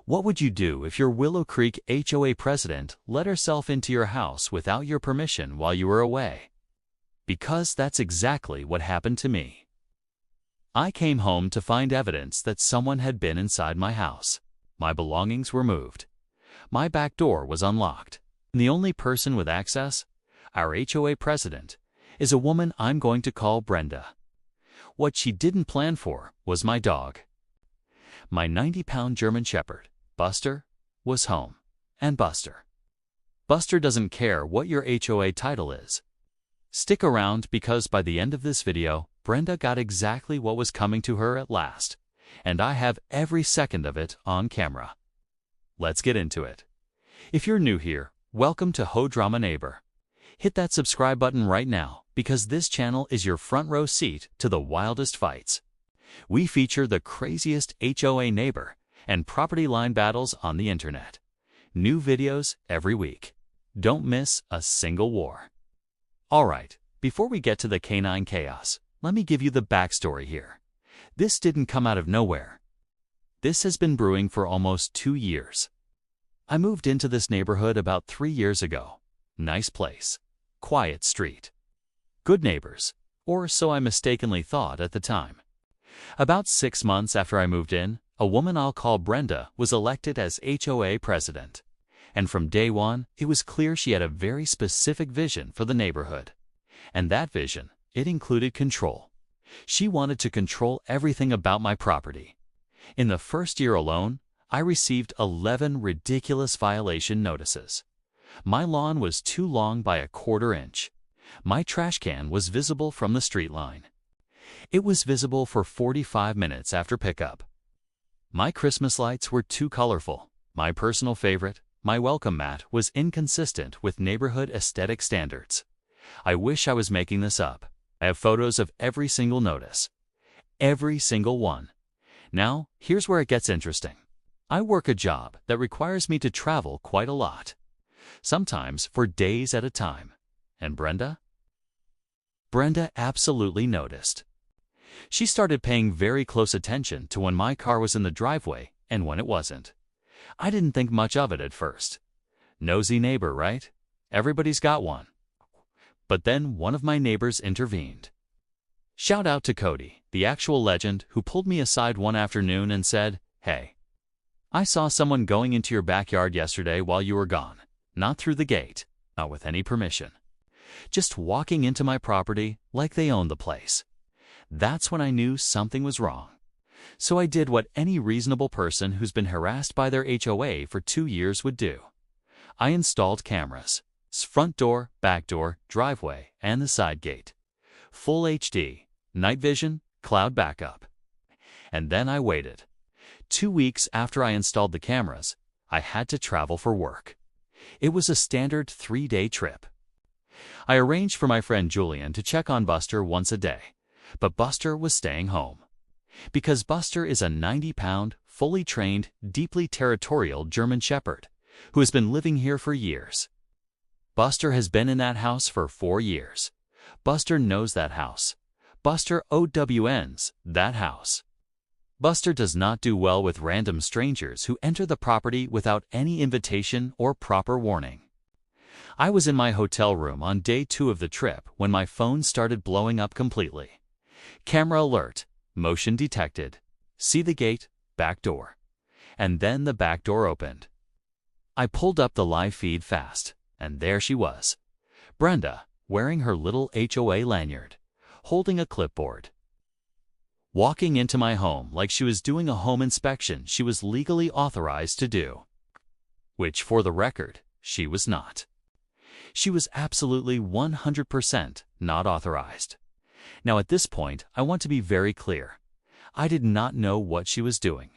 What would you do if your Willow Creek HOA president let herself into your house without your permission while you were away? Because that's exactly what happened to me. I came home to find evidence that someone had been inside my house. My belongings were moved. My back door was unlocked. And the only person with access, our HOA president, is a woman I'm going to call Brenda. What she didn't plan for was my dog. My 90-pound German Shepherd, Buster, was home. And Buster doesn't care what your HOA title is. Stick around because by the end of this video, Brenda got exactly what was coming to her at last, and I have every second of it on camera. Let's get into it. If you're new here, welcome to HOA Drama Neighbor. Hit that subscribe button right now because this channel is your front row seat to the wildest fights. We feature the craziest HOA neighbor and property line battles on the internet. New videos every week. Don't miss a single war. Alright, before we get to the canine chaos, let me give you the backstory here. This didn't come out of nowhere. This has been brewing for almost 2 years. I moved into this neighborhood about 3 years ago. Nice place. Quiet street. Good neighbors, or so I mistakenly thought at the time. About 6 months after I moved in, a woman I'll call Brenda was elected as HOA president. And from day one, it was clear she had a very specific vision for the neighborhood. And that vision, it included control. She wanted to control everything about my property. In the first year alone, I received 11 ridiculous violation notices. My lawn was too long by 1/4 inch. My trash can was visible from the street line. It was visible for 45 minutes after pickup. My Christmas lights were too colorful. My personal favorite, my welcome mat, was inconsistent with neighborhood aesthetic standards. I wish I was making this up. I have photos of every single notice. Every single one. Now, here's where it gets interesting. I work a job that requires me to travel quite a lot. Sometimes for days at a time. And Brenda? Brenda absolutely noticed. She started paying very close attention to when my car was in the driveway and when it wasn't. I didn't think much of it at first. Nosy neighbor, right? Everybody's got one. But then one of my neighbors intervened. Shout out to Cody, the actual legend, who pulled me aside one afternoon and said, "Hey, I saw someone going into your backyard yesterday while you were gone. Not through the gate, not with any permission. Just walking into my property like they owned the place." That's when I knew something was wrong. So I did what any reasonable person who's been harassed by their HOA for 2 years would do. I installed cameras. Front door, back door, driveway, and the side gate. Full HD, night vision, cloud backup. And then I waited. 2 weeks after I installed the cameras, I had to travel for work. It was a standard 3-day trip. I arranged for my friend Julian to check on Buster once a day, but Buster was staying home. Because Buster is a 90-pound, fully trained, deeply territorial German Shepherd who has been living here for years. Buster has been in that house for 4 years. Buster knows that house. Buster OWNs that house. Buster does not do well with random strangers who enter the property without any invitation or proper warning. I was in my hotel room on day 2 of the trip when my phone started blowing up completely. Camera alert, motion detected, see the gate, back door. And then the back door opened. I pulled up the live feed fast. And there she was, Brenda, wearing her little HOA lanyard, holding a clipboard. Walking into my home like she was doing a home inspection she was legally authorized to do. Which, for the record, she was not. She was absolutely 100% not authorized. Now at this point, I want to be very clear. I did not know what she was doing.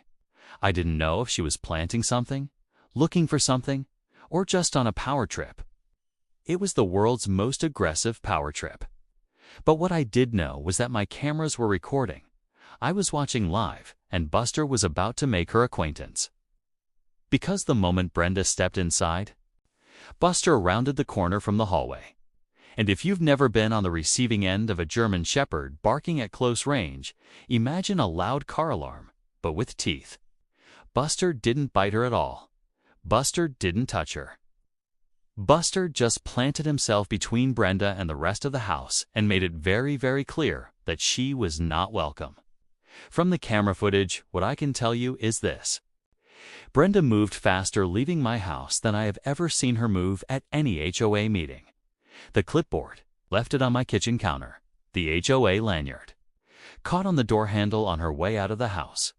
I didn't know if she was planting something, looking for something, or just on a power trip. It was the world's most aggressive power trip. But what I did know was that my cameras were recording. I was watching live, and Buster was about to make her acquaintance. Because the moment Brenda stepped inside, Buster rounded the corner from the hallway. And if you've never been on the receiving end of a German Shepherd barking at close range, imagine a loud car alarm, but with teeth. Buster didn't bite her at all. Buster didn't touch her. Buster just planted himself between Brenda and the rest of the house and made it very, very clear that she was not welcome. From the camera footage, what I can tell you is this. Brenda moved faster leaving my house than I have ever seen her move at any HOA meeting. The clipboard, left it on my kitchen counter. The HOA lanyard, caught on the door handle on her way out of the house.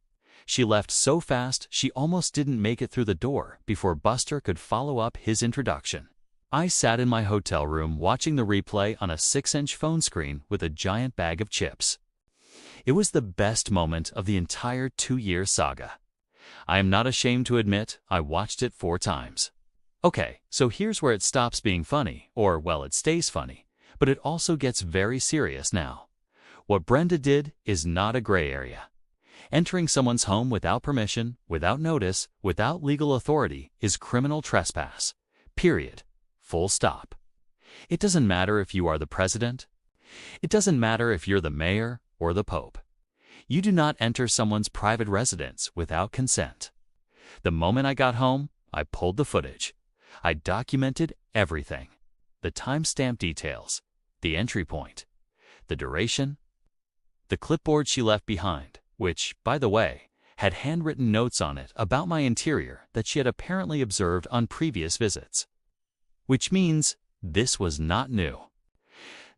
She left so fast she almost didn't make it through the door before Buster could follow up his introduction. I sat in my hotel room watching the replay on a 6-inch phone screen with a giant bag of chips. It was the best moment of the entire 2-year saga. I am not ashamed to admit I watched it 4 times. Okay, so here's where it stops being funny, or well, it stays funny, but it also gets very serious now. What Brenda did is not a gray area. Entering someone's home without permission, without notice, without legal authority is criminal trespass. Period. Full stop. It doesn't matter if you are the president. It doesn't matter if you're the mayor or the pope. You do not enter someone's private residence without consent. The moment I got home, I pulled the footage. I documented everything. The timestamp details, the entry point, the duration, the clipboard she left behind, which, by the way, had handwritten notes on it about my interior that she had apparently observed on previous visits. Which means this was not new.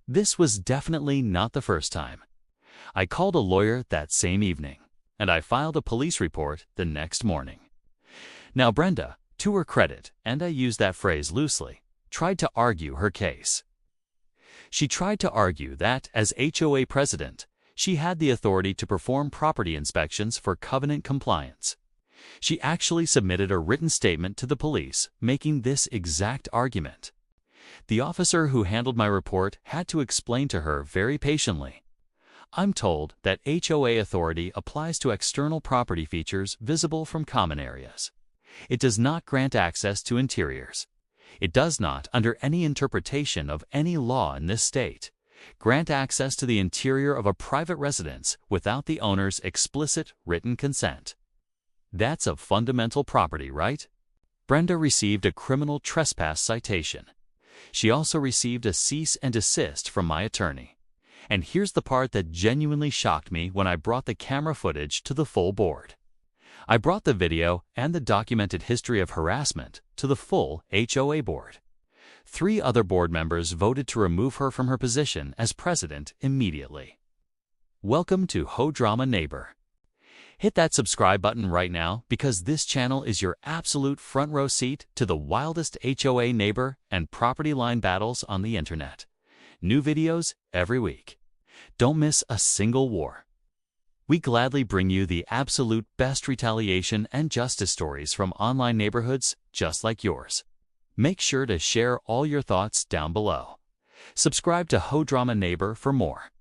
This was definitely not the first time. I called a lawyer that same evening, and I filed a police report the next morning. Now Brenda, to her credit, and I use that phrase loosely, tried to argue her case. She tried to argue that, as HOA president, she had the authority to perform property inspections for covenant compliance. She actually submitted a written statement to the police making this exact argument. The officer who handled my report had to explain to her very patiently, "I'm told that HOA authority applies to external property features visible from common areas. It does not grant access to interiors. It does not, under any interpretation of any law in this state, grant access to the interior of a private residence without the owner's explicit written consent." That's a fundamental property, right? Brenda received a criminal trespass citation. She also received a cease and desist from my attorney. And here's the part that genuinely shocked me when I brought the camera footage to the full board. I brought the video and the documented history of harassment to the full HOA board. 3 other board members voted to remove her from her position as president immediately. Welcome to HO Neighbor. Hit that subscribe button right now because this channel is your absolute front row seat to the wildest HOA neighbor and property line battles on the internet. New videos every week. Don't miss a single war. We gladly bring you the absolute best retaliation and justice stories from online neighborhoods just like yours. Make sure to share all your thoughts down below. Subscribe to HO Neighbor for more.